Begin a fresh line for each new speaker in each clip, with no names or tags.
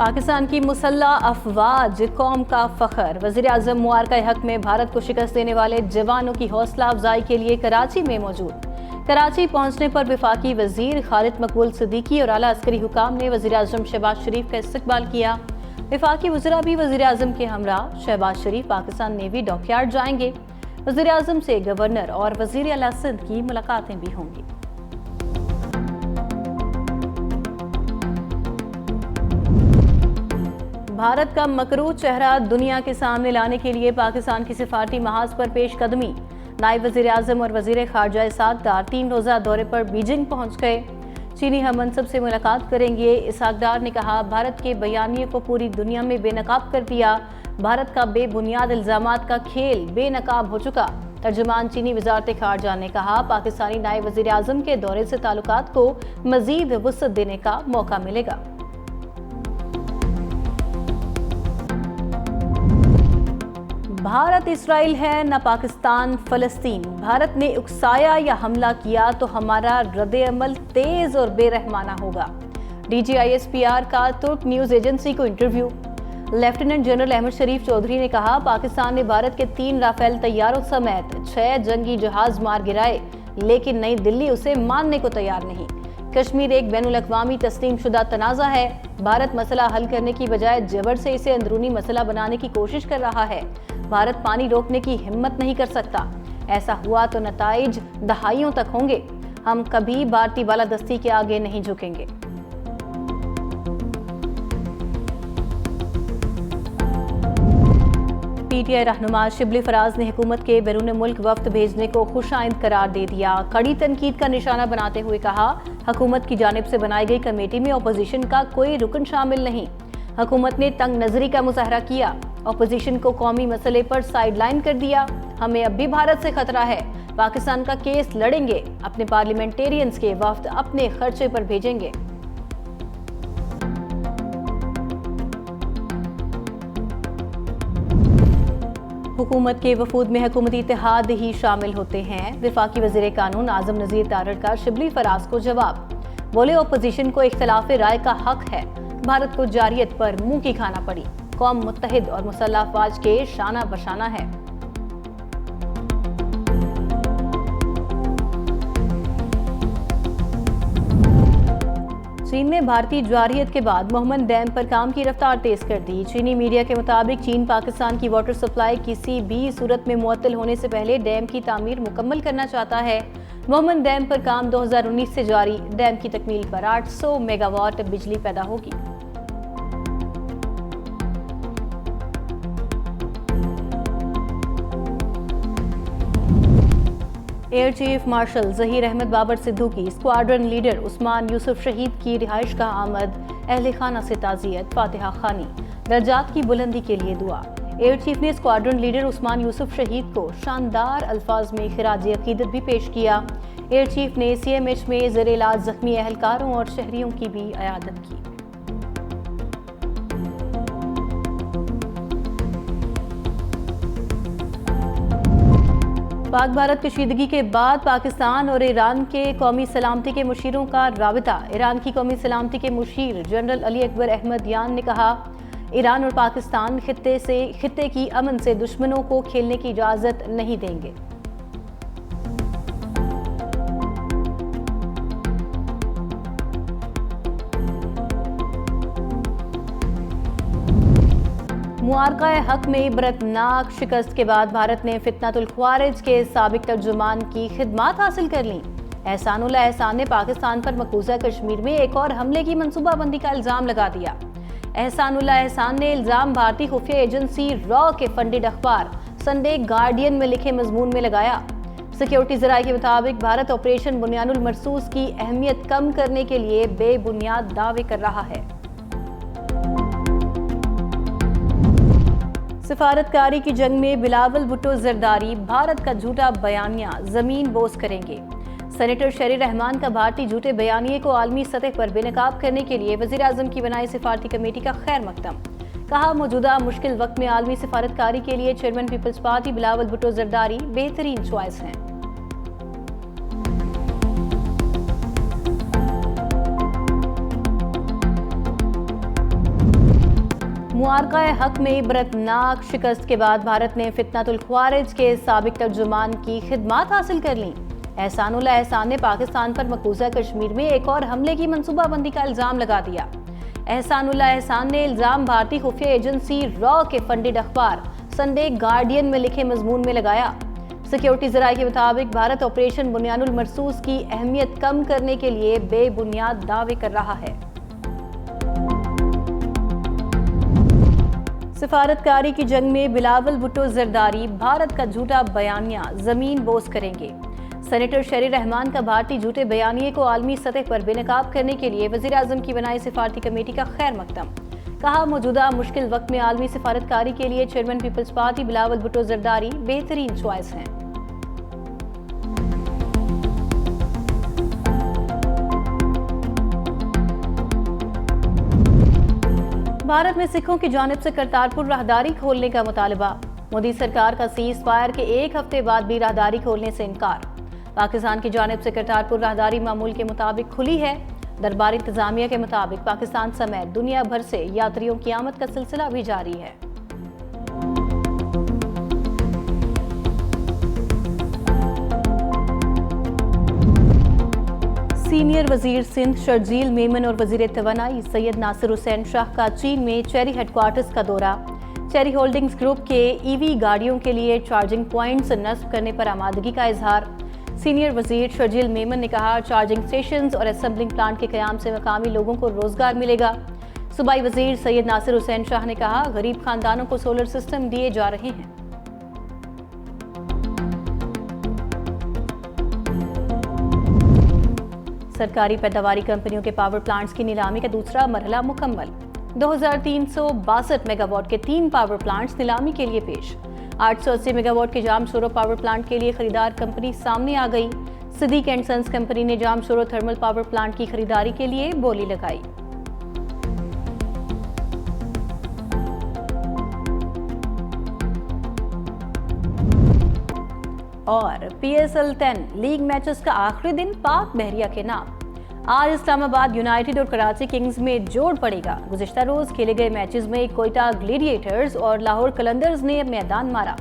پاکستان کی مسلح افواج قوم کا فخر۔ وزیر اعظم معرکہ حق میں بھارت کو شکست دینے والے جوانوں کی حوصلہ افزائی کے لیے کراچی میں موجود۔ کراچی پہنچنے پر وفاقی وزیر خالد مقبول صدیقی اور اعلیٰ عسکری حکام نے وزیر اعظم شہباز شریف کا استقبال کیا۔ وفاقی وزراء بھی وزیر اعظم کے ہمراہ شہباز شریف پاکستان نیوی ڈاک یارڈ جائیں گے۔ وزیر اعظم سے گورنر اور وزیر اعلیٰ سندھ کی ملاقاتیں بھی ہوں گی۔ بھارت کا مکروہ چہرہ دنیا کے سامنے لانے کے لیے پاکستان کی سفارتی محاذ پر پیش قدمی۔ نائب وزیر اعظم اور وزیر خارجہ اسحاق ڈار 3 روزہ دورے پر بیجنگ پہنچ گئے۔ چینی ہم منصب سے ملاقات کریں گے۔ اسحاق ڈار نے کہا، بھارت کے بیانیے کو پوری دنیا میں بے نقاب کر دیا۔ بھارت کا بے بنیاد الزامات کا کھیل بے نقاب ہو چکا۔ ترجمان چینی وزارت خارجہ نے کہا، پاکستانی نائب وزیر اعظم کے دورے سے تعلقات کو مزید وسعت دینے کا موقع ملے گا۔ بھارت اسرائیل ہے نہ پاکستان فلسطین۔ بھارت نے اکسایا یا حملہ کیا تو ہمارا رد عمل تیز اور بے رحمانہ ہوگا۔ D G I S P R کا ترک نیوز ایجنسی کو interview. Lieutenant general Ahmed Sharif Chaudhry نے کہا، پاکستان نے بھارت کے 3 رافیل طیاروں سمیت 6 جنگی جہاز مار گرائے، لیکن نئی دلی اسے ماننے کو تیار نہیں۔ کشمیر ایک بین الاقوامی تسلیم شدہ تنازع ہے۔ بھارت مسئلہ حل کرنے کی بجائے جبر سے اسے اندرونی مسئلہ بنانے کی کوشش کر رہا ہے۔ بھارت پانی روکنے کی ہمت نہیں کر سکتا۔ ایسا ہوا تو نتائج دہائیوں تک ہوں گے۔ ہم کبھی بھارتی بالادستی کے آگے نہیں جھکیں گے۔ پی ٹی آئی رہنما شبلی فراز نے حکومت کے بیرون ملک وفد بھیجنے کو خوش آئند قرار دے دیا۔ کڑی تنقید کا نشانہ بناتے ہوئے کہا، حکومت کی جانب سے بنائی گئی کمیٹی میں اپوزیشن کا کوئی رکن شامل نہیں۔ حکومت نے تنگ نظری کا مظاہرہ کیا، اپوزیشن کو قومی مسئلے پر سائیڈ لائن کر دیا۔ ہمیں اب بھی بھارت سے خطرہ ہے، پاکستان کا کیس لڑیں گے، اپنے پارلیمنٹیرینز کے وفد اپنے خرچے پر بھیجیں گے۔ حکومت کے وفود میں حکومتی اتحاد ہی شامل ہوتے ہیں۔ وفاقی وزیر قانون اعظم نذیر تارڑ کا شبلی فراز کو جواب۔ بولے، اپوزیشن کو اختلاف رائے کا حق ہے، بھارت کو جارحیت پر منہ کی کھانا پڑی۔ قوم متحد اور مسلح افواج کے شانہ بشانہ ہے۔ چین نے بھارتی جارحیت کے بعد مومن ڈیم پر کام کی رفتار تیز کر دی۔ چینی میڈیا کے مطابق چین پاکستان کی واٹر سپلائی کسی بھی صورت میں معطل ہونے سے پہلے ڈیم کی تعمیر مکمل کرنا چاہتا ہے۔ مومن ڈیم پر کام 2019 سے جاری۔ ڈیم کی تکمیل پر 800 میگا واٹ بجلی پیدا ہوگی۔ Air chief marshal Zaheer Ahmed Babar Sidhu کی اسکواڈرن لیڈر عثمان یوسف شہید کی رہائش گاہ آمد۔ اہل خانہ سے تعزیت، فاتحہ خوانی، درجات کی بلندی کے لیے دعا۔ ایئر چیف نے اسکواڈرن لیڈر عثمان یوسف شہید کو شاندار الفاظ میں خراج عقیدت بھی پیش کیا۔ ایئر چیف نے سی ایم ایچ میں زیر علاج زخمی اہلکاروں اور شہریوں کی بھی عیادت کی۔ پاک بھارت کشیدگی کے بعد پاکستان اور ایران کے قومی سلامتی کے مشیروں کا رابطہ۔ ایران کی قومی سلامتی کے مشیر جنرل علی اکبر احمد یان نے کہا، ایران اور پاکستان خطے کی امن سے دشمنوں کو کھیلنے کی اجازت نہیں دیں گے۔ معرکہ حق میں عبرتناک شکست کے بعد بھارت نے فتنۃ الخوارج کے سابق ترجمان کی خدمات حاصل کر لیں۔ احسان اللہ احسان نے پاکستان پر مقبوضہ کشمیر میں ایک اور حملے کی منصوبہ بندی کا الزام لگا دیا۔ احسان اللہ احسان نے الزام بھارتی خفیہ ایجنسی را کے فنڈڈ اخبار سنڈے گارڈین میں لکھے مضمون میں لگایا۔ سیکیورٹی ذرائع کے مطابق بھارت آپریشن بنیان المرصوص کی اہمیت کم کرنے کے لیے بے بنیاد دعوے کر رہا ہے۔ سفارتکاری کی جنگ میں بلاول بھٹو زرداری بھارت کا جھوٹا بیانیہ زمین بوس کریں گے۔ سینیٹر شیری رحمان کا بھارتی جھوٹے بیانیے کو عالمی سطح پر بے نقاب کرنے کے لیے وزیر اعظم کی بنائی سفارتی کمیٹی کا خیر مقدم۔ کہا، موجودہ مشکل وقت میں عالمی سفارتکاری کے لیے چیئرمین پیپلز پارٹی بلاول بھٹو زرداری بہترین چوائس ہیں۔ معارکہ حق میں عبرتناک شکست کے بعد بھارت نے فتنۃ الخوارج کے سابق ترجمان کی خدمات حاصل کر لیں۔ احسان اللہ احسان نے پاکستان پر مقبوضہ کشمیر میں ایک اور حملے کی منصوبہ بندی کا الزام لگا دیا۔ احسان اللہ احسان نے الزام بھارتی خفیہ ایجنسی را کے فنڈڈ اخبار سنڈے گارڈین میں لکھے مضمون میں لگایا۔ سیکیورٹی ذرائع کے مطابق بھارت آپریشن بنیان المرصوص کی اہمیت کم کرنے کے لیے بے بنیاد دعوے کر رہا ہے۔ سفارتکاری کی جنگ میں بلاول بھٹو زرداری بھارت کا جھوٹا بیانیہ زمین بوس کریں گے۔ سینیٹر شیری رحمان کا بھارتی جھوٹے بیانیے کو عالمی سطح پر بے نقاب کرنے کے لیے وزیر اعظم کی بنائی سفارتی کمیٹی کا خیر مقدم۔ کہا موجودہ مشکل وقت میں عالمی سفارتکاری کے لیے چیئرمین پیپلز پارٹی بلاول بھٹو زرداری بہترین چوائس ہیں۔ بھارت میں سکھوں کی جانب سے کرتارپور راہداری کھولنے کا مطالبہ۔ مودی سرکار کا سیز فائر کے ایک ہفتے بعد بھی راہداری کھولنے سے انکار۔ پاکستان کی جانب سے کرتارپور راہداری معمول کے مطابق کھلی ہے۔ درباری انتظامیہ کے مطابق پاکستان سمیت دنیا بھر سے یاتریوں کی آمد کا سلسلہ بھی جاری ہے۔ سینئر وزیر سندھ شرجیل میمن اور وزیر توانائی سید ناصر حسین شاہ کا چین میں چیری ہیڈ کوارٹرز کا دورہ۔ چیری ہولڈنگز گروپ کے ای وی گاڑیوں کے لیے چارجنگ پوائنٹس نصب کرنے پر آمادگی کا اظہار۔ سینئر وزیر شرجیل میمن نے کہا چارجنگ سٹیشنز اور اسمبلنگ پلانٹ کے قیام سے مقامی لوگوں کو روزگار ملے گا۔ صوبائی وزیر سید ناصر حسین شاہ نے کہا غریب خاندانوں کو سولر سسٹم دیے جا رہے ہیں۔ سرکاری پیداواری کمپنیوں کے پاور پلانٹس کی نیلامی کا دوسرا مرحلہ مکمل۔ 2362 میگا واٹ کے 3 پاور پلانٹس نیلامی کے لیے پیش۔ 880 میگا واٹ کے جام شورو پاور پلانٹ کے لیے خریدار کمپنی سامنے آ گئی۔ صدیق اینڈ سنز کمپنی نے جام شورو تھرمل پاور پلانٹ کی خریداری کے لیے بولی لگائی۔ اور پی ایس ایل 10 لیگ میچز کا آخری دن پاک بحریہ کے نام۔ آج اسلام آباد یونائیٹڈ اور کراچی کنگز میں جوڑ پڑے گا۔ گزشتہ روز کھیلے گئے میچز میں کوئٹہ گلیڈیٹرز اور لاہور قلندرز نے میدان مارا۔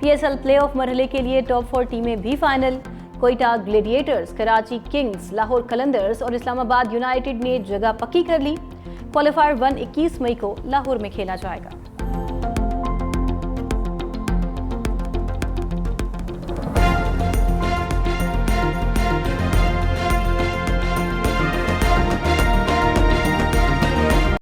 P S L playoff مرحلے کے لیے ٹاپ 4 ٹیمیں بھی final. Quetta Gladiators, Karachi Kings, Lahore Qalandars اور اسلام آباد یونائیٹڈ نے جگہ پکی کر لی۔ کوالیفائر 1 21 مئی کو لاہور میں کھیلا جائے گا۔